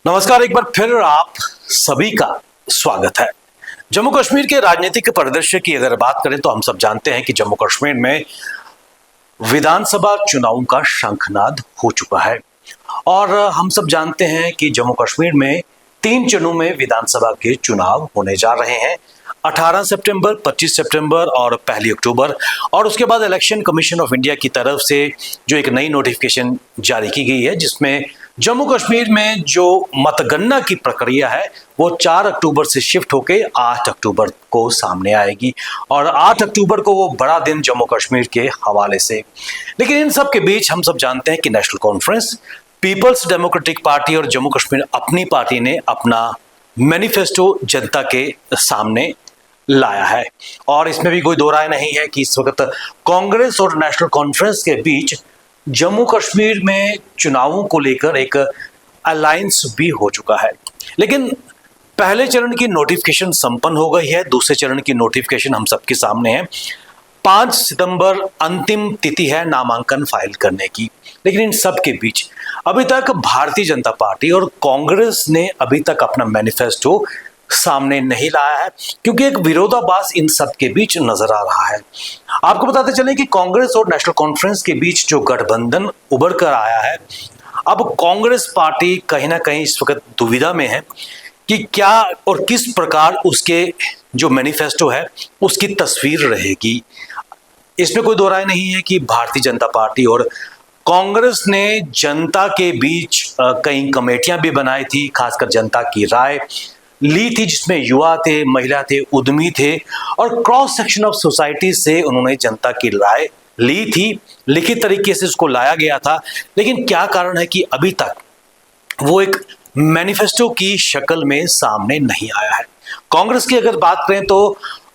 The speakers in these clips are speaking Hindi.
नमस्कार, एक बार फिर आप सभी का स्वागत है। जम्मू कश्मीर के राजनीतिक परिदृश्य की अगर बात करें तो हम सब जानते हैं कि जम्मू कश्मीर में विधानसभा चुनावों का शंखनाद हो चुका है और हम सब जानते हैं कि जम्मू कश्मीर में 3 चरणों में विधानसभा के चुनाव होने जा रहे हैं। 18 सितंबर, 25 सितंबर और 1 अक्टूबर। और उसके बाद इलेक्शन कमीशन ऑफ इंडिया की तरफ से जो एक नई नोटिफिकेशन जारी की गई है, जिसमें जम्मू कश्मीर में जो मतगणना की प्रक्रिया है वो 4 अक्टूबर से शिफ्ट होकर 8 अक्टूबर को सामने आएगी और 8 अक्टूबर को वो बड़ा दिन जम्मू कश्मीर के हवाले से। लेकिन इन सब के बीच हम सब जानते हैं कि नेशनल कॉन्फ्रेंस, पीपल्स डेमोक्रेटिक पार्टी और जम्मू कश्मीर अपनी पार्टी ने अपना मैनिफेस्टो जनता के सामने लाया है और इसमें भी कोई दो राय नहीं है कि इस वक्त कांग्रेस और नेशनल कॉन्फ्रेंस के बीच जम्मू कश्मीर में चुनावों को लेकर एक अलायंस भी हो चुका है। लेकिन पहले चरण की नोटिफिकेशन संपन्न हो गई है, दूसरे चरण की नोटिफिकेशन हम सबके सामने है। 5 सितंबर अंतिम तिथि है नामांकन फाइल करने की। लेकिन इन सब के बीच अभी तक भारतीय जनता पार्टी और कांग्रेस ने अभी तक अपना मैनिफेस्टो सामने नहीं लाया है, क्योंकि एक विरोधाभास इन सब के बीच नजर आ रहा है। आपको बताते चलें कि कांग्रेस और नेशनल कॉन्फ्रेंस के बीच जो गठबंधन उभर कर आया है, अब कांग्रेस पार्टी कहीं ना कहीं इस वक्त दुविधा में है कि क्या और किस प्रकार उसके जो मैनिफेस्टो है उसकी तस्वीर रहेगी। इसमें कोई दो राय नहीं है कि भारतीय जनता पार्टी और कांग्रेस ने जनता के बीच कई कमेटियां भी बनाई थी, खासकर जनता की राय ली थी, जिसमें युवा थे, महिला थे, उद्यमी थे और क्रॉस सेक्शन ऑफ सोसाइटी से उन्होंने जनता की राय ली थी। लिखित तरीके से उसको लाया गया था। लेकिन क्या कारण है कि अभी तक वो एक मैनिफेस्टो की शक्ल में सामने नहीं आया है। कांग्रेस की अगर बात करें तो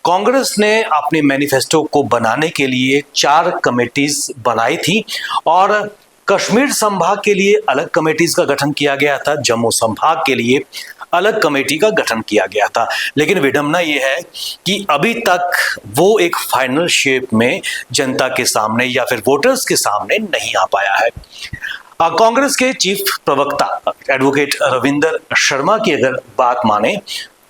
कांग्रेस ने अपने मैनिफेस्टो को बनाने के लिए 4 कमेटीज बनाई थी और कश्मीर संभाग के लिए अलग कमेटीज का गठन किया गया था, जम्मू संभाग के लिए अलग कमेटी का गठन किया गया था। लेकिन विडंबना यह है कि अभी तक वो एक फाइनल शेप में जनता के सामने या फिर वोटर्स के सामने नहीं आ पाया है। कांग्रेस के चीफ प्रवक्ता एडवोकेट रविंदर शर्मा की अगर बात माने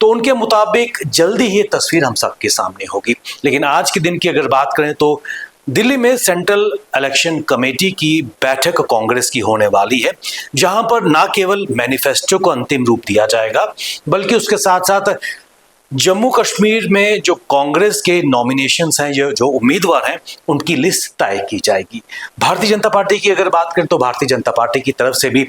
तो उनके मुताबिक जल्दी ही तस्वीर हम सबके सामने होगी। लेकिन आज के दिन की अगर बात करें तो दिल्ली में सेंट्रल इलेक्शन कमेटी की बैठक कांग्रेस की होने वाली है, जहां पर न केवल मैनिफेस्टो को अंतिम रूप दिया जाएगा बल्कि उसके साथ साथ जम्मू कश्मीर में जो कांग्रेस के नॉमिनेशंस हैं, जो उम्मीदवार हैं, उनकी लिस्ट तय की जाएगी। भारतीय जनता पार्टी की अगर बात करें तो भारतीय जनता पार्टी की तरफ से भी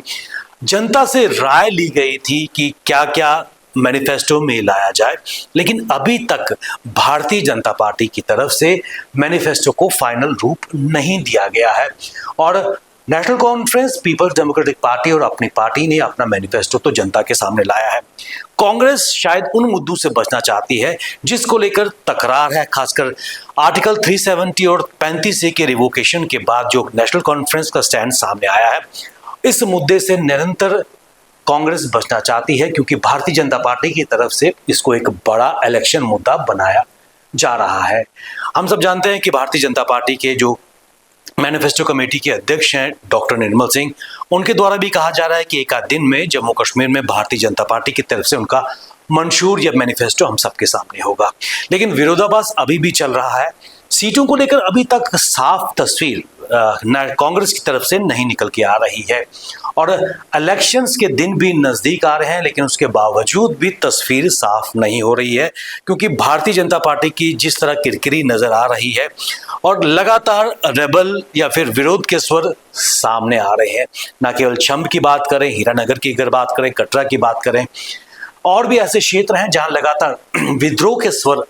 जनता से राय ली गई थी कि क्या क्या मैनिफेस्टो में लाया जाए, लेकिन अभी तक भारतीय जनता पार्टी की तरफ से मैनिफेस्टो को फाइनल रूप नहीं दिया गया है और नेशनल कॉन्फ्रेंस, पीपल्स डेमोक्रेटिक पार्टी और अपनी पार्टी ने अपना मैनिफेस्टो तो जनता के सामने लाया है। कांग्रेस शायद उन मुद्दों से बचना चाहती है जिसको लेकर तकरार है, खासकर आर्टिकल 370 और 35A के रिवोकेशन के बाद जो नेशनल कॉन्फ्रेंस का स्टैंड सामने आया है, इस मुद्दे से निरंतर कांग्रेस बचना चाहती है, क्योंकि भारतीय जनता पार्टी की तरफ से इसको एक बड़ा इलेक्शन मुद्दा बनाया जा रहा है। हम सब जानते हैं कि भारतीय जनता पार्टी के जो मैनिफेस्टो कमेटी के अध्यक्ष हैं डॉक्टर निर्मल सिंह, उनके द्वारा भी कहा जा रहा है कि एक आध दिन में जम्मू कश्मीर में भारतीय जनता पार्टी की तरफ से उनका मंशूर या मैनिफेस्टो हम सबके सामने होगा। लेकिन विरोधाभास अभी भी चल रहा है। सीटों को लेकर अभी तक साफ तस्वीर कांग्रेस की तरफ से नहीं निकल के आ रही है और इलेक्शंस के दिन भी नजदीक आ रहे हैं, लेकिन उसके बावजूद भी तस्वीर साफ नहीं हो रही है, क्योंकि भारतीय जनता पार्टी की जिस तरह किरकिरी नजर आ रही है और लगातार रेबल या फिर विरोध के स्वर सामने आ रहे हैं। न केवल छम्ब की बात करें, हीरानगर की अगर बात करें, कटरा की बात करें, और भी ऐसे क्षेत्र हैं जहां लगातार विद्रोह के स्वर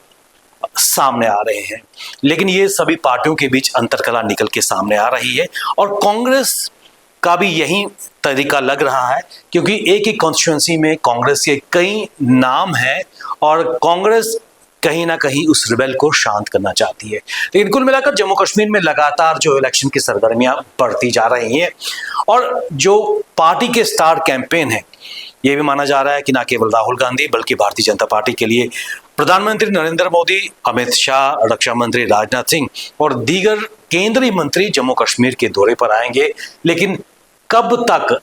सामने आ रहे हैं। लेकिन ये सभी पार्टियों के बीच अंतरकला निकल के सामने आ रही है और कांग्रेस का भी यही तरीका लग रहा है, क्योंकि एक ही कॉन्स्टिट्यूएंसी में कांग्रेस के कई नाम हैं और कांग्रेस कहीं ना कहीं उस रिबेल को शांत करना चाहती है। लेकिन कुल मिलाकर जम्मू कश्मीर में लगातार जो इलेक्शन की सरगर्मियां बढ़ती जा रही हैं और जो पार्टी के स्टार कैंपेन है, ये भी माना जा रहा है कि ना केवल राहुल गांधी बल्कि भारतीय जनता पार्टी के लिए प्रधानमंत्री नरेंद्र मोदी, अमित शाह, रक्षा मंत्री राजनाथ सिंह और दीगर केंद्रीय मंत्री जम्मू कश्मीर के दौरे पर आएंगे। लेकिन कब तक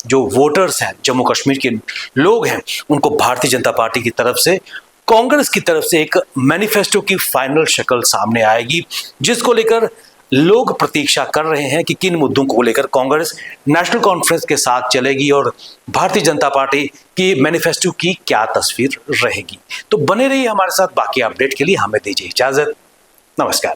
जो वोटर्स हैं, जम्मू कश्मीर के लोग हैं, उनको भारतीय जनता पार्टी की तरफ से, कांग्रेस की तरफ से एक मैनिफेस्टो की फाइनल शक्ल सामने आएगी, जिसको लेकर लोग प्रतीक्षा कर रहे हैं कि किन मुद्दों को लेकर कांग्रेस नेशनल कॉन्फ्रेंस के साथ चलेगी और भारतीय जनता पार्टी की मैनिफेस्टो की क्या तस्वीर रहेगी। तो बने रहिए हमारे साथ। बाकी अपडेट के लिए हमें दीजिए इजाजत। नमस्कार।